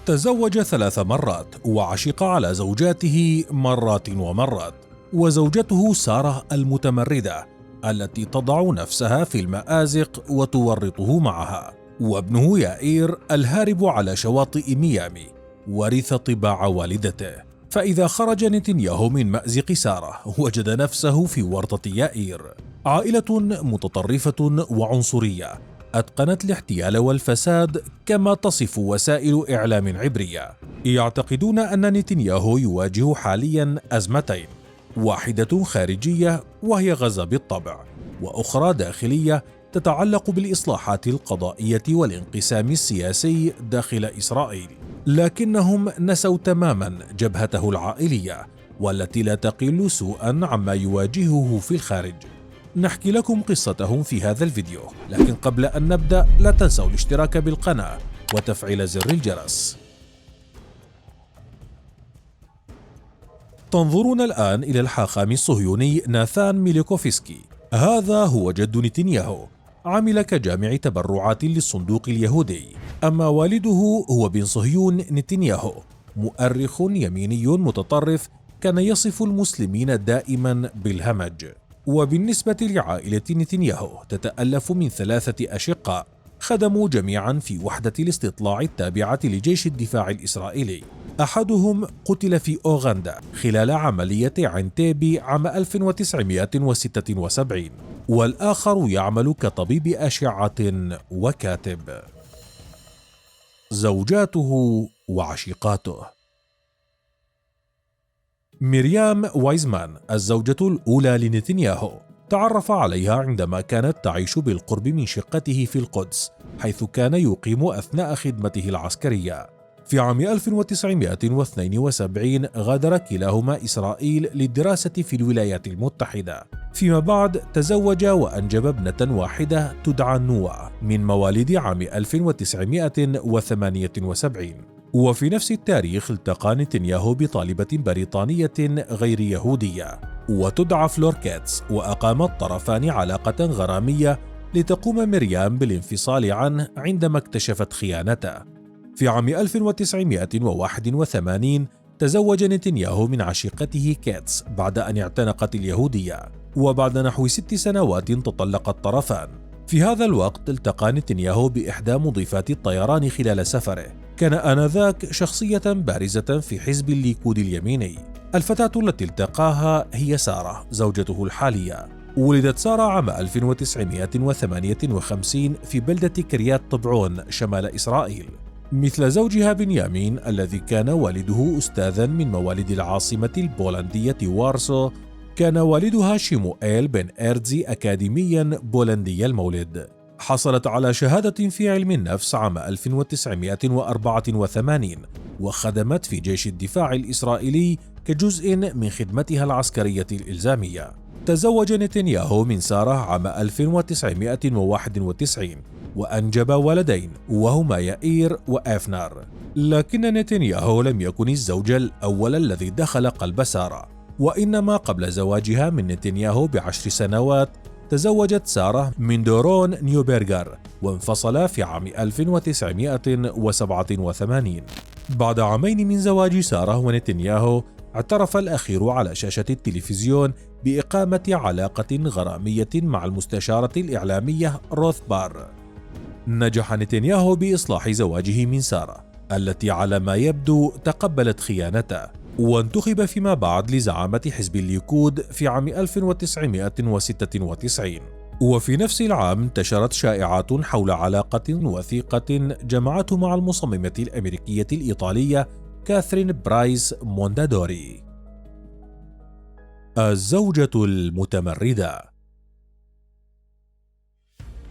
تزوج 3 مرات وعشق على زوجاته مرات ومرات، وزوجته سارة المتمردة التي تضع نفسها في المآزق وتورطه معها، وابنه يائير الهارب على شواطئ ميامي ورث طباع والدته. فإذا خرج نتنياهو من مأزق سارة وجد نفسه في ورطة يائير، عائلة متطرفة وعنصرية أتقنت الاحتيال والفساد كما تصف وسائل إعلام عبرية. يعتقدون أن نتنياهو يواجه حاليا أزمتين، واحدة خارجية وهي غزة بالطبع، وأخرى داخلية تتعلق بالإصلاحات القضائية والانقسام السياسي داخل إسرائيل، لكنهم نسوا تماما جبهته العائلية والتي لا تقل سوءا عما يواجهه في الخارج. نحكي لكم قصتهم في هذا الفيديو، لكن قبل أن نبدأ لا تنسوا الاشتراك بالقناة وتفعيل زر الجرس. تنظرون الآن إلى الحاخام الصهيوني ناثان ميليكوفسكي. هذا هو جد نتنياهو، عمل كجامع تبرعات للصندوق اليهودي. أما والده هو بن صهيون نتنياهو، مؤرخ يميني متطرف كان يصف المسلمين دائما بالهمج. وبالنسبة لعائلة نتنياهو تتألف من 3 أشقاء خدموا جميعا في وحدة الاستطلاع التابعة لجيش الدفاع الإسرائيلي. أحدهم قتل في أوغندا خلال عملية عنتيبي عام 1976، والآخر يعمل كطبيب أشعة وكاتب. زوجاته وعشيقاته. ميريام وايزمان الزوجة الأولى لنتنياهو تعرف عليها عندما كانت تعيش بالقرب من شقته في القدس، حيث كان يقيم أثناء خدمته العسكرية. في عام 1972 غادر كلاهما إسرائيل للدراسة في الولايات المتحدة، فيما بعد تزوج وأنجب ابنة واحدة تدعى نوا من مواليد عام 1978. وفي نفس التاريخ التقى نتنياهو بطالبة بريطانية غير يهودية وتدعى فلور كاتس، وأقام الطرفان علاقة غرامية لتقوم مريام بالانفصال عنه عندما اكتشفت خيانته. في عام 1981 تزوج نتنياهو من عشيقته كاتس بعد أن اعتنقت اليهودية، وبعد نحو 6 سنوات تطلق الطرفان. في هذا الوقت التقى نتنياهو بإحدى مضيفات الطيران خلال سفره، كان آنذاك شخصية بارزة في حزب الليكود اليميني. الفتاة التي التقاها هي سارة زوجته الحالية. ولدت سارة عام 1958 في بلدة كريات طبعون شمال إسرائيل. مثل زوجها بنيامين الذي كان والده أستاذا من موالد العاصمة البولندية وارسو، كان والدها شيموئيل بن إرتزي أكاديميا بولندي المولد. حصلت على شهادة في علم النفس عام 1984 وخدمت في جيش الدفاع الإسرائيلي كجزء من خدمتها العسكرية الإلزامية. تزوج نتنياهو من سارة عام 1991 وأنجب ولدين وهما يائير وآفنار، لكن نتنياهو لم يكن الزوج الأول الذي دخل قلب سارة، وإنما قبل زواجها من نتنياهو ب10 سنوات تزوجت سارة من دورون نيوبرغر وانفصلا في عام 1987. بعد عامين من زواج سارة ونتنياهو اعترف الأخير على شاشة التلفزيون بإقامة علاقة غرامية مع المستشارة الإعلامية روث بار. نجح نتنياهو بإصلاح زواجه من سارة التي على ما يبدو تقبلت خيانته، وانتخب فيما بعد لزعامة حزب الليكود في عام 1996. وفي نفس العام انتشرت شائعات حول علاقة وثيقة جمعته مع المصممة الأمريكية الإيطالية كاثرين برايس موندادوري. الزوجة المتمردة.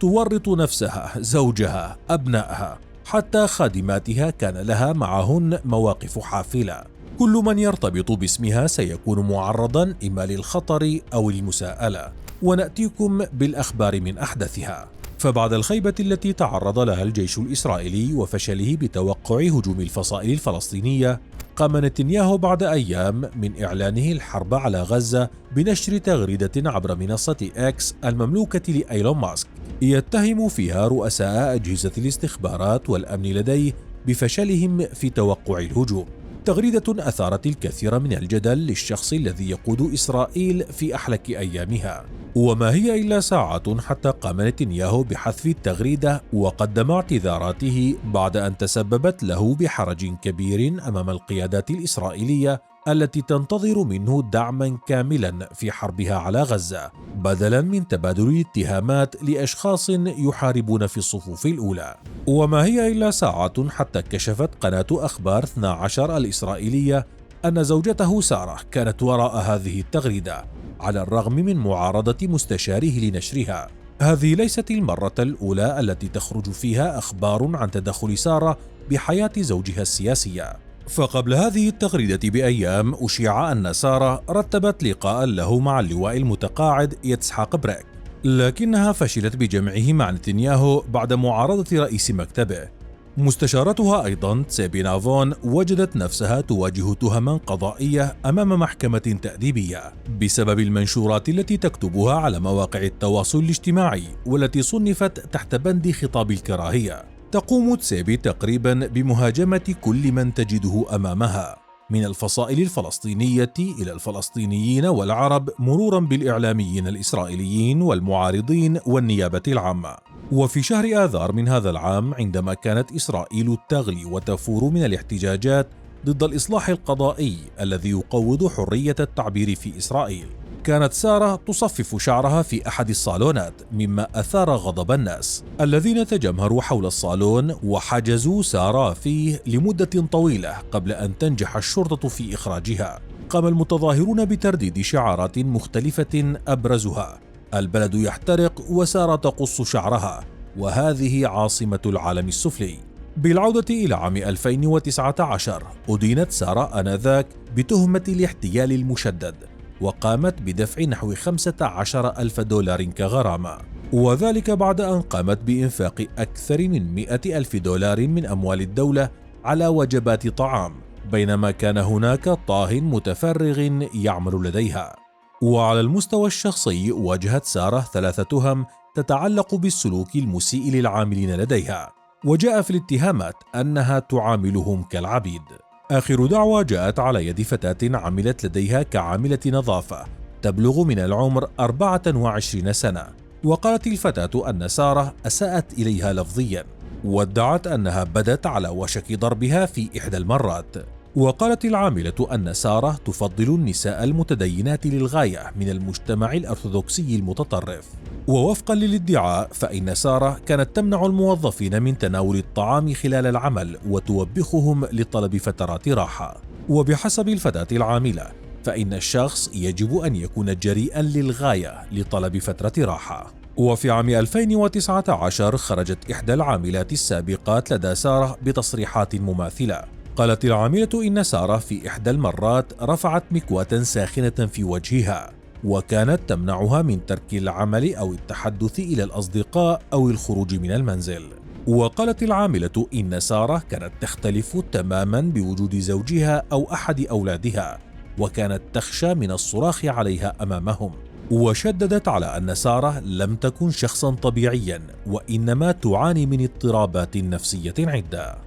تورط نفسها، زوجها، أبنائها، حتى خادماتها كان لها معهن مواقف حافلة. كل من يرتبط باسمها سيكون معرضا إما للخطر أو المساءلة، ونأتيكم بالأخبار من أحدثها. فبعد الخيبة التي تعرض لها الجيش الإسرائيلي وفشله بتوقع هجوم الفصائل الفلسطينية، قام نتنياهو بعد أيام من إعلانه الحرب على غزة بنشر تغريدة عبر منصة إكس المملوكة لإيلون ماسك، يتهم فيها رؤساء أجهزة الاستخبارات والأمن لديه بفشلهم في توقع الهجوم. تغريدة أثارت الكثير من الجدل للشخص الذي يقود إسرائيل في أحلك أيامها، وما هي إلا ساعات حتى قام نتنياهو بحذف التغريدة وقدم اعتذاراته بعد أن تسببت له بحرج كبير أمام القيادات الإسرائيلية التي تنتظر منه دعما كاملا في حربها على غزة، بدلا من تبادل الاتهامات لأشخاص يحاربون في الصفوف الأولى. وما هي إلا ساعات حتى كشفت قناة أخبار 12 الإسرائيلية أن زوجته سارة كانت وراء هذه التغريدة على الرغم من معارضة مستشاره لنشرها. هذه ليست المرة الأولى التي تخرج فيها أخبار عن تدخل سارة بحياة زوجها السياسية، فقبل هذه التغريدة بأيام أشيع أن سارة رتبت لقاء له مع اللواء المتقاعد يتسحاق بريك، لكنها فشلت بجمعه مع نتنياهو بعد معارضة رئيس مكتبه. مستشارتها أيضا تسيبي نافون وجدت نفسها تواجه تهما قضائية أمام محكمة تأديبية بسبب المنشورات التي تكتبها على مواقع التواصل الاجتماعي والتي صنفت تحت بند خطاب الكراهية. تقوم تسيبي تقريبا بمهاجمة كل من تجده أمامها، من الفصائل الفلسطينية إلى الفلسطينيين والعرب، مرورا بالإعلاميين الإسرائيليين والمعارضين والنيابة العامة. وفي شهر آذار من هذا العام، عندما كانت إسرائيل تغلي وتفور من الاحتجاجات ضد الإصلاح القضائي الذي يقوض حرية التعبير في إسرائيل، كانت سارة تصفف شعرها في أحد الصالونات، مما أثار غضب الناس الذين تجمهروا حول الصالون وحجزوا سارة فيه لمدة طويلة قبل أن تنجح الشرطة في إخراجها. قام المتظاهرون بترديد شعارات مختلفة أبرزها: البلد يحترق وسارة تقص شعرها، وهذه عاصمة العالم السفلي. بالعودة إلى عام 2019 أدينت سارة آنذاك بتهمة الاحتيال المشدد، وقامت بدفع نحو 15,000 دولار كغرامة، وذلك بعد أن قامت بإنفاق أكثر من 100,000 دولار من أموال الدولة على وجبات طعام، بينما كان هناك طاه متفرغ يعمل لديها. وعلى المستوى الشخصي واجهت سارة 3 تهم تتعلق بالسلوك المسيء للعاملين لديها، وجاء في الاتهامات أنها تعاملهم كالعبيد. آخر دعوى جاءت على يد فتاة عملت لديها كعاملة نظافة تبلغ من العمر 24 سنة، وقالت الفتاة أن سارة أساءت إليها لفظيا، وادعت أنها بدت على وشك ضربها في إحدى المرات. وقالت العاملة أن سارة تفضل النساء المتدينات للغاية من المجتمع الأرثوذكسي المتطرف. ووفقا للادعاء فإن سارة كانت تمنع الموظفين من تناول الطعام خلال العمل وتوبخهم لطلب فترات راحة. وبحسب الفتاة العاملة فإن الشخص يجب أن يكون جريئا للغاية لطلب فترة راحة. وفي عام 2019 خرجت إحدى العاملات السابقات لدى سارة بتصريحات مماثلة. قالت العاملة إن سارة في إحدى المرات رفعت مكواة ساخنة في وجهها، وكانت تمنعها من ترك العمل أو التحدث إلى الأصدقاء أو الخروج من المنزل. وقالت العاملة إن سارة كانت تختلف تماما بوجود زوجها أو أحد أولادها، وكانت تخشى من الصراخ عليها أمامهم. وشددت على أن سارة لم تكن شخصا طبيعيا، وإنما تعاني من اضطرابات نفسية عدة.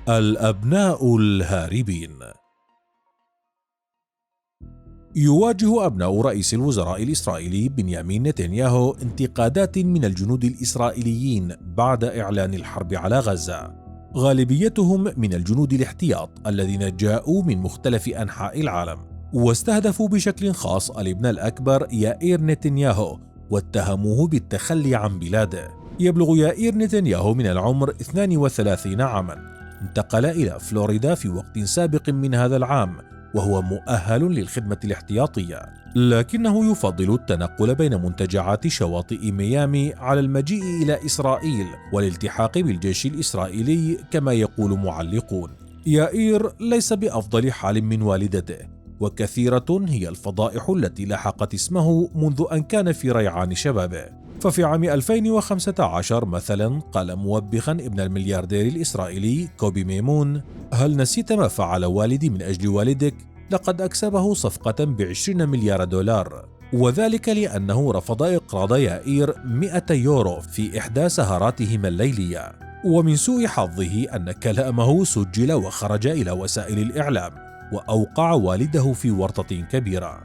الأبناء الهاربين. يواجه أبناء رئيس الوزراء الإسرائيلي بنيامين نتنياهو انتقادات من الجنود الإسرائيليين بعد إعلان الحرب على غزة. غالبيتهم من الجنود الاحتياط الذين جاءوا من مختلف أنحاء العالم، واستهدفوا بشكل خاص الابن الأكبر يائير نتنياهو واتهموه بالتخلي عن بلاده. يبلغ يائير نتنياهو من العمر 32 عاما، انتقل إلى فلوريدا في وقت سابق من هذا العام، وهو مؤهل للخدمة الاحتياطية، لكنه يفضل التنقل بين منتجعات شواطئ ميامي على المجيء إلى إسرائيل والالتحاق بالجيش الإسرائيلي كما يقول معلقون. يائير ليس بأفضل حال من والدته، وكثيرة هي الفضائح التي لاحقت اسمه منذ أن كان في ريعان شبابه. ففي عام 2015 مثلا قال موبخا ابن الملياردير الإسرائيلي كوبي ميمون: هل نسيت ما فعل والدي من أجل والدك؟ لقد أكسبه صفقة ب20 مليار دولار، وذلك لأنه رفض إقراض يائير 100 يورو في إحدى سهراتهما الليلية. ومن سوء حظه أن كلامه سجل وخرج إلى وسائل الإعلام، وأوقع والده في ورطة كبيرة.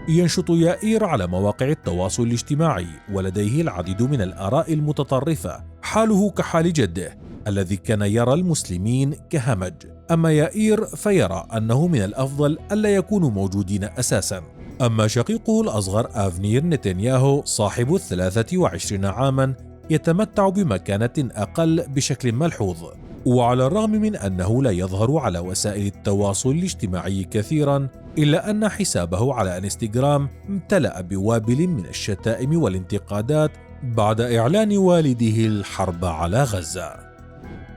ينشط يائير على مواقع التواصل الاجتماعي، ولديه العديد من الآراء المتطرفة، حاله كحال جده الذي كان يرى المسلمين كهمج. أما يائير فيرى أنه من الأفضل ألا يكونوا موجودين أساسا. أما شقيقه الأصغر آفنير نتنياهو صاحب 23 عاما يتمتع بمكانة أقل بشكل ملحوظ، وعلى الرغم من أنه لا يظهر على وسائل التواصل الاجتماعي كثيرا، إلا أن حسابه على انستغرام امتلأ بوابل من الشتائم والانتقادات بعد إعلان والده الحرب على غزة.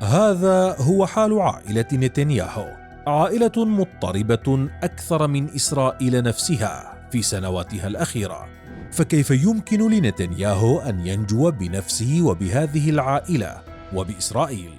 هذا هو حال عائلة نتنياهو، عائلة مضطربة أكثر من إسرائيل نفسها في سنواتها الأخيرة. فكيف يمكن لنتنياهو أن ينجو بنفسه وبهذه العائلة وبإسرائيل؟